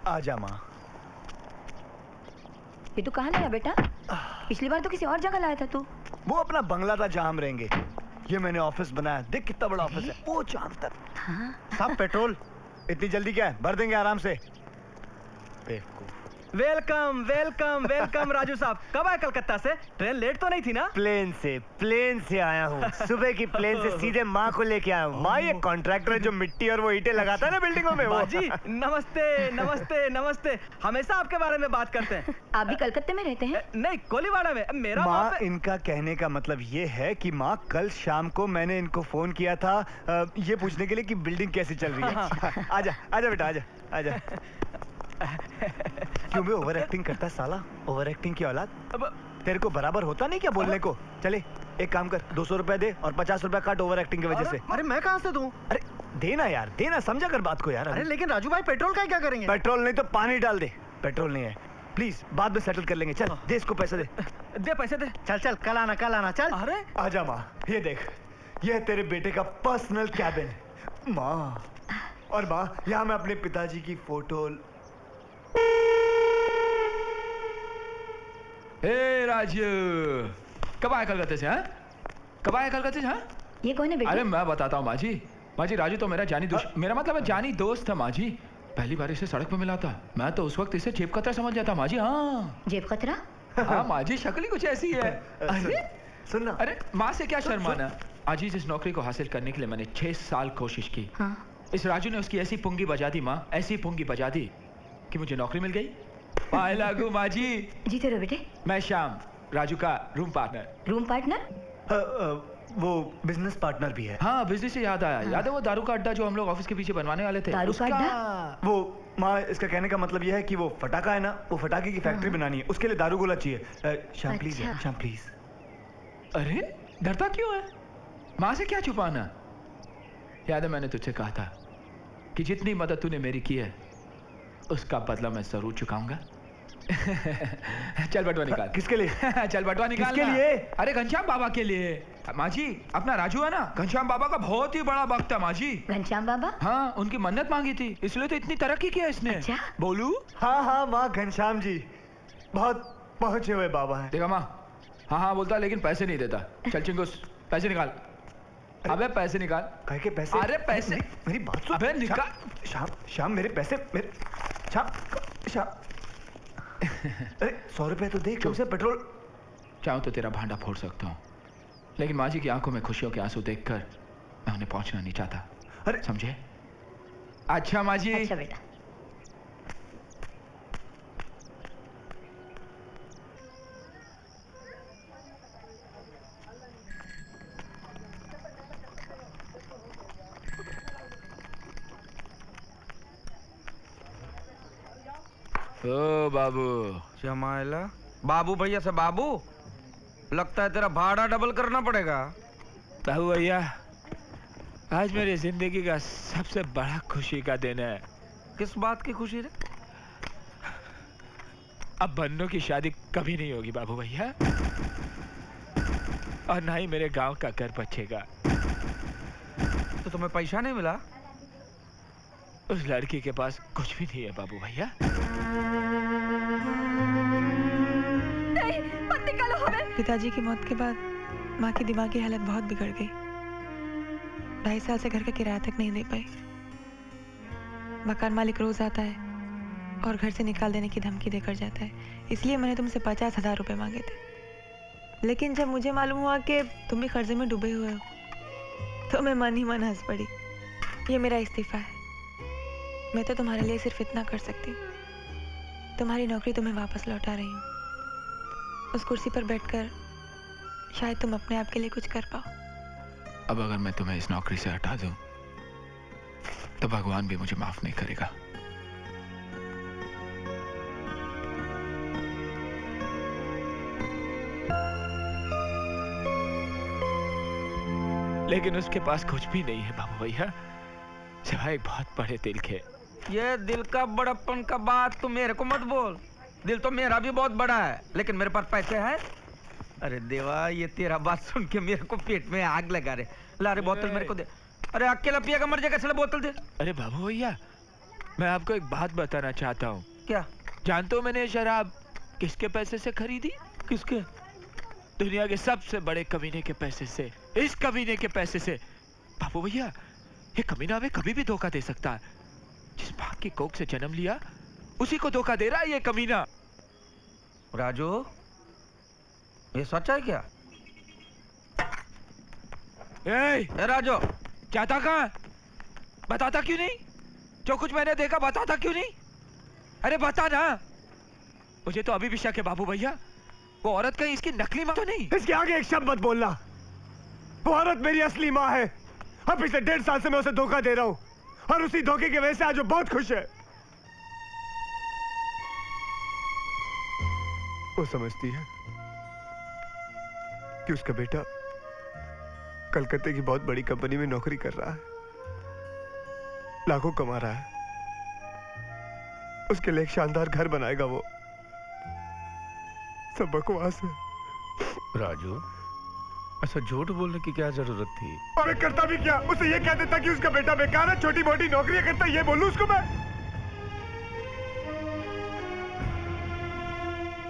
आजा माँ। ये तू कहाँ लाया बेटा? पिछली बार तो किसी और जगह लाया था तू। वो अपना बंगला था जहाँ हम रहेंगे। ये मैंने ऑफिस बनाया, देख कितना बड़ा ऑफिस है, वो चांद तक। हाँ। सब पेट्रोल, इतनी जल्दी क्या है, भर देंगे आराम से। वेलकम वेलकम वेलकम राजू साहब। कब आए कलकत्ता से? ट्रेन लेट तो नहीं थी ना? प्लेन से आया हूँ। सुबह की प्लेन से सीधे माँ को लेके आया हूँ। माँ ये कॉन्ट्रैक्टर है जो मिट्टी और वो ईंटें लगाता है ना बिल्डिंगों में। वो जी नमस्ते नमस्ते नमस्ते। हमेशा आपके बारे में बात करते हैं। आप भी कलकत्ते में रहते हैं? नहीं, कोलीवाड़ा में। मेरा माँ, इनका कहने का मतलब ये है कि माँ कल शाम को मैंने इनको फोन किया था ये पूछने के लिए कि बिल्डिंग कैसी चल रही है। आजा आजा बेटा, आजा आजा। क्यों भी ओवर एक्टिंग करता है साला? ओवर एक्टिंग की औलाद। तेरे को बराबर होता नहीं क्या बोलने को? चले एक काम कर, 200 रुपए दे और 50 रुपए काट ओवर एक्टिंग की वजह से। अरे मैं कहाँ से दूं? अरे देना यार, देना, समझा कर बात को यार। अरे लेकिन राजू भाई पेट्रोल का क्या करेंगे? पेट्रोल नहीं तो पानी डाल दे। पेट्रोल नहीं है, प्लीज बाद में सेटल कर लेंगे। चल दे इसको पैसे दे। दे पैसे दे। चल चल, कल आना चल। अरे आजा माँ, ये देख, ये है तेरे बेटे का पर्सनल कैबिन। माँ, और माँ यहाँ मैं अपने पिताजी की फोटो। ए राजू, कब आए कलकत्ते से? हाँ, कब आए कलकत्ते से? हाँ, ये कौन है बेटा? अरे मैं बताता हूँ माँ जी। राजू तो मेरा जानी दोस्त, मेरा मतलब जानी दोस्त था माँ जी। पहली बार इसे सड़क पे मिला था, मैं तो उस वक्त इसे जेब कतरा समझ जाता माँ जी। हाँ जेब कतरा? हाँ माँ जी, शक्ल ही कुछ ऐसी है। अरे सुनना, अरे माँ से क्या शर्माना। आज इस नौकरी को हासिल करने के लिए मैंने 6 साल कोशिश की। हाँ। इस राजू ने उसकी ऐसी पुंगी बजा दी माँ, ऐसी पुंगी बजा दी कि मुझे नौकरी मिल गई। पाए लागू माँ जी। जीते रहो बेटे। मैं श्याम, राजू का रूम पार्टनर। Room partner? वो बिजनेस पार्टनर भी है। हाँ, बिजनेस से याद आया। याद है वो दारू का अड्डा जो हम लोग ऑफिस के पीछे बनवाने वाले थे? दारू का अड्डा? वो माँ, इसका कहने का मतलब यह है कि वो फटाका है ना, वो फटाके की फैक्ट्री बनानी है, उसके लिए दारू गोला चाहिए। Shyam please, Shyam please. अरे डरता क्यों है? माँ से क्या छुपाना? याद है मैंने तुझसे कहा था कि जितनी मदद तूने मेरी की है उसका बदला मैं जरूर चुकाऊंगा। चल बटवा निकाल। किसके लिए? चल बटवा निकाल। किसके लिए? अरे घनश्याम बाबा के लिए। माँ जी, अपना राजू है ना, घनश्याम बाबा का बहुत ही बड़ा भक्त है माँ जी। घनश्याम बाबा? हाँ, उनकी मन्नत मांगी थी, इसलिए तो इतनी तरक्की की है इसने। अच्छा? बोलू? हाँ हाँ माँ, घनश्याम जी बहुत पहुंचे हुए बाबा है। देखा माँ, हाँ हाँ बोलता लेकिन पैसे नहीं देता। चल चिंगुस, पैसे निकाल। अबे पैसे निकाल। कहे के पैसे? अरे पैसे, मेरी बात सुन। अबे निकाल। श्याम, श्याम मेरे पैसे, मेरे श्याम, श्याम। अरे 100 रुपए तो दे, कम से पेट्रोल। चाहूं तो तेरा भांडा फोड़ सकता हूँ, लेकिन माँ जी की आंखों में खुशियों के आंसू देखकर मैं उन्हें पहुंचना नहीं चाहता। अरे समझे? अच्छा माँ जी। अच्छा बेटा। ओ बाबू। जमाइला बाबू भैया से बाबू, लगता है तेरा भाड़ा डबल करना पड़ेगा। बाबू भैया, आज मेरी जिंदगी का सबसे बड़ा खुशी का दिन है। किस बात की खुशी रे? अब बन्नू की शादी कभी नहीं होगी बाबू भैया, और ना ही मेरे गांव का घर बचेगा। तो तुम्हें पैसा नहीं मिला? उस लड़की के पास कुछ भी नहीं है बाबू भैया। नहीं, मत निकालो हमें। पिताजी की मौत के बाद माँ की दिमागी हालत बहुत बिगड़ गई। 2.5 साल से घर का किराया तक नहीं दे पाई। मकान मालिक रोज आता है और घर से निकाल देने की धमकी देकर जाता है। इसलिए मैंने तुमसे 50,000 रुपए मांगे थे, लेकिन जब मुझे मालूम हुआ कि तुम भी कर्जे में डूबे हुए हो तो मैं मन ही मन हंस पड़ी। ये मेरा इस्तीफा है। मैं तो तुम्हारे लिए सिर्फ इतना कर सकती हूँ, तुम्हारी नौकरी तुम्हें वापस लौटा रही हूँ। उस कुर्सी पर बैठकर शायद तुम अपने आप के लिए कुछ कर पाओ। अब अगर मैं तुम्हें इस नौकरी से हटा दूं तो भगवान भी मुझे माफ नहीं करेगा। लेकिन उसके पास कुछ भी नहीं है बाबू भैया, सिवाय एक बहुत बड़े दिल के। ये दिल का बड़प्पन का बात तू मेरे को मत बोल। दिल तो मेरा भी बहुत बड़ा है, लेकिन मेरे पास पैसे हैं। अरे देवा, ये तेरा बात सुन के मेरे को पेट में आग लगा रे। ला रे बोतल मेरे को दे। अरे अकेला पिएगा मर जाएगा, चलो बोतल दे। अरे बाबू भैया, मैं आपको एक बात बताना चाहता हूँ। क्या? जानते हो मैंने ये शराब किसके पैसे से खरीदी? किसके? दुनिया के सबसे बड़े कमीने के पैसे से, इस कमीने के पैसे से। बाबू भैया, ये कमीना हमें कभी भी धोखा दे सकता है। जिस माँ की कोख से जन्म लिया उसी को धोखा दे रहा है ये कमीना। राजू, ये सच है क्या? ए राजू, जाता कहाँ? बताता क्यों नहीं? जो कुछ मैंने देखा बताता क्यों नहीं? अरे बता ना। मुझे तो अभी भी शक है बाबू भैया, वो औरत कहीं इसकी नकली माँ तो नहीं? इसके आगे एक शब्द मत बोलना। वो औरत मेरी असली माँ है। अब पिछले 1.5 साल से मैं उसे धोखा दे रहा हूँ और उसी धोखे की वजह से आज वो बहुत खुश है। वो समझती है कि उसका बेटा कलकत्ते की बहुत बड़ी कंपनी में नौकरी कर रहा है, लाखों कमा रहा है, उसके लिए एक शानदार घर बनाएगा। वो सब बकवास है। राजू, ऐसा झूठ बोलने की क्या जरूरत थी? और मैं करता भी क्या? उसे ये कह देता कि उसका बेटा बेकार है, छोटी मोटी नौकरियां करता, ये बोलूं उसको मैं?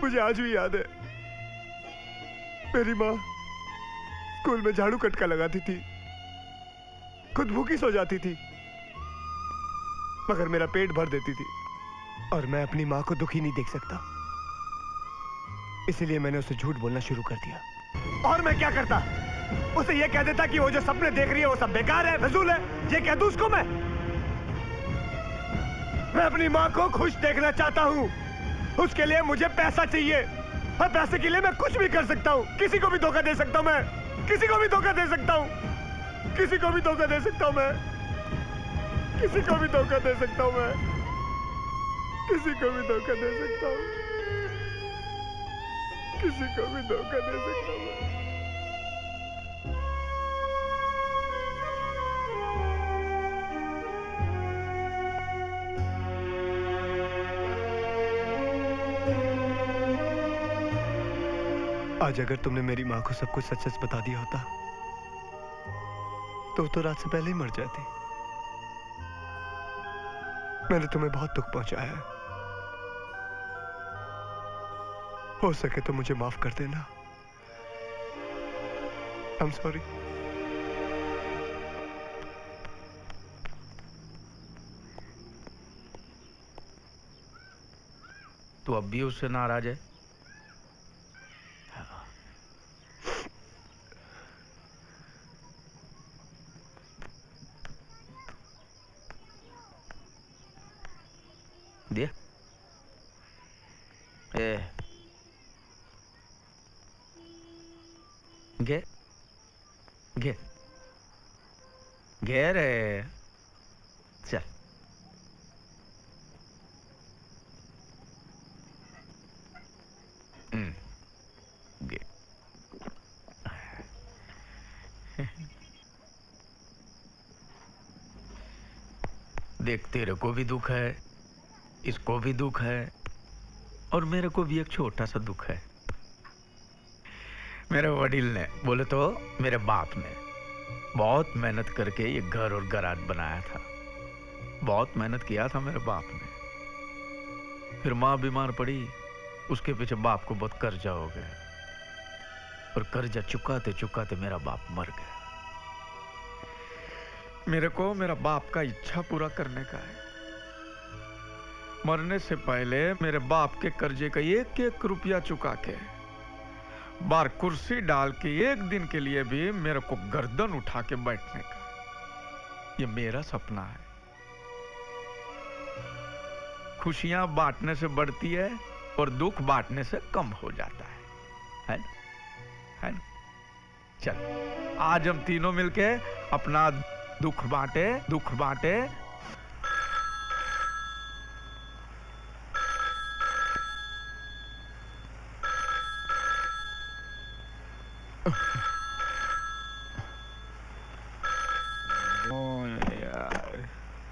मुझे आज भी याद है, मेरी माँ स्कूल में झाड़ू कटका लगाती थी, खुद भूखी सो जाती थी, मगर मेरा पेट भर देती थी और मैं अपनी माँ को दुखी नहीं देख सकता। इसलिए मैंने उसे झूठ बोलना शुरू कर दिया। और मैं क्या करता? उसे ये कह देता कि वो जो सपने देख रही है वो सब बेकार है, फिजूल है। ये कह दूं उसको मैं अपनी माँ को खुश देखना चाहता हूँ। उसके लिए मुझे पैसा चाहिए और पैसे के लिए मैं कुछ भी कर सकता हूँ। किसी को भी धोखा दे सकता हूँ मैं, किसी को भी धोखा दे सकता हूँ, किसी को भी धोखा दे सकता हूँ मैं, किसी को भी धोखा दे सकता हूँ मैं, किसी को भी धोखा दे सकता हूँ, किसी को भी धोखा दे सकता हूँ मैं। आज अगर तुमने मेरी माँ को सब कुछ सच सच बता दिया होता तो रात से पहले ही मर जाती। मैंने तुम्हें बहुत दुख पहुंचाया है। हो सके तो मुझे माफ कर देना। I'm sorry। तू अब भी उससे नाराज है? दिया? गे गे गे रे, चल। गे। देख, तेरे को भी दुख है, इसको भी दुख है और मेरे को भी एक छोटा सा दुख है। मेरे वडील ने, बोले तो मेरे बाप ने, बहुत मेहनत करके ये घर और गराज बनाया था। बहुत मेहनत किया था मेरे बाप ने। फिर माँ बीमार पड़ी, उसके पीछे बाप को बहुत कर्जा हो गया और कर्जा चुकाते चुकाते मेरा बाप मर गया। मेरे को मेरा बाप का इच्छा पूरा करने का है। मरने से पहले मेरे बाप के कर्जे का एक एक रुपया चुका के बार कुर्सी डाल के एक दिन के लिए भी मेरे को गर्दन उठा के बैठने का, ये मेरा सपना है। खुशियां बांटने से बढ़ती है और दुख बांटने से कम हो जाता है ना? है ना? चल, आज हम तीनों मिलके अपना दुख बांटे, दुख बांटे।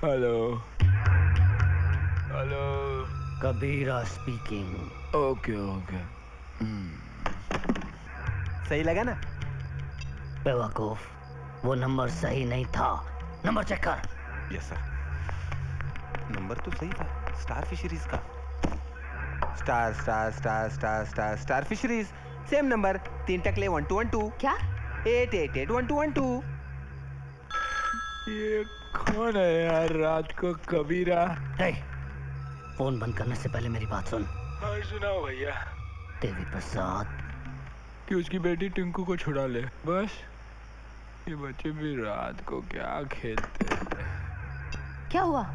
हेलो हेलो, कबीरा स्पीकिंग। Okay okay. सही लगा ना? बेवकूफ, वो नंबर सही नहीं था। नंबर चेक कर। Yes sir. नंबर तो सही था, स्टार फिशरीज का। Star star star star star star fisheries, same number, 3 टकले 1212। क्या? 8881212। ये कौन है यार रात को कबीरा? हे, फोन बंद करने से पहले मेरी बात सुन। हाँ सुनाओ भैया। देवी प्रसाद, कि उसकी बेटी टिंकू को छुड़ा ले, बस। ये बच्चे भी रात को क्या खेलते हैं। क्या हुआ?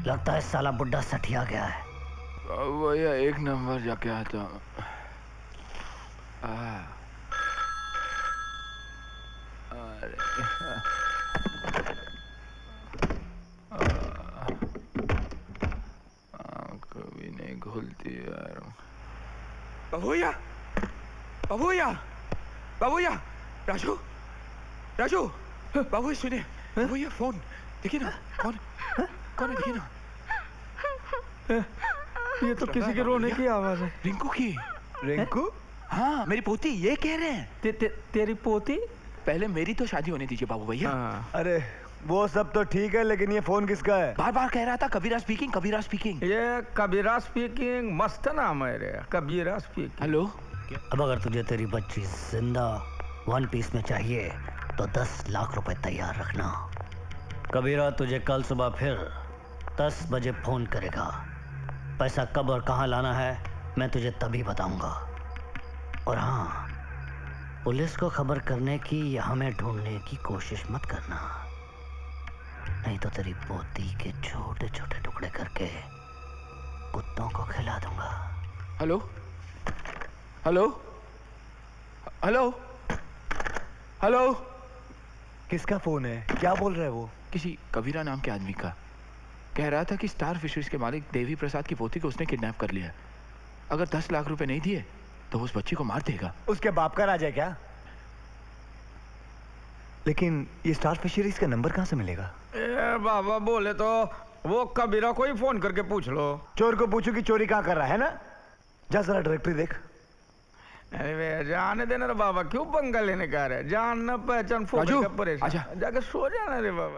लगता है साला बुड्ढा सठिया गया है। भैया एक नंबर जाके आता हूँ। कभी नहीं घुलती यार। बाबूया, बाबूया, बाबूया, राजू, राजू, बाबू सुनिए, बाबूया फोन देखिए ना, कौन कौन है देखिए ना। ये तो किसी के रोने की आवाज है। रिंकू की। रिंकू? हाँ मेरी पोती, ये कह रहे हैं। तेरी पोती? पहले मेरी तो शादी होने दीजिए बाबू भैया। अरे वो सब तो ठीक है, लेकिन ये फोन किसका है? बार बार कह रहा था कबीरा स्पीकिंग, कबीरा स्पीकिंग। ये कबीरा स्पीकिंग, मस्त नाम है रे, कबीरा स्पीकिंग। हेलो। अब अगर तुझे तेरी बच्ची जिंदा 1 पीस में चाहिए तो 10 लाख रुपए तैयार रखना। कबीरा तुझे कल सुबह फिर 10 बजे फोन करेगा। पैसा कब और कहाँ लाना है मैं तुझे तभी बताऊंगा। और हाँ, पुलिस को खबर करने की या हमें ढूंढने की कोशिश मत करना, नहीं तो तेरी पोती के छोटे छोटे टुकड़े करके कुत्तों को खिला दूंगा। Hello, hello, hello, hello. किसका फोन है? क्या बोल रहा है वो? किसी कबीरा नाम के आदमी का। कह रहा था कि स्टार फिशरीज के मालिक देवी प्रसाद की पोती को उसने किडनैप कर लिया। अगर 10 लाख रुपए नहीं दिए तो उस बच्ची को मार देगा। उसके बाप का राज है क्या? लेकिन ये स्टार फिशरीज का नंबर कहाँ से मिलेगा? ए बाबा बोले तो वो कबीरा को ही फोन करके पूछ लो। चोर को पूछो कि चोरी कहाँ कर रहा है ना। जा जरा डायरेक्टरी देख। अरे वे जाने देना रे बाबा, क्यों पंगा लेने का रहे? जान न पहचान फोन राजू, का परेशान, आजा। जाके सो जाना रे बाबा।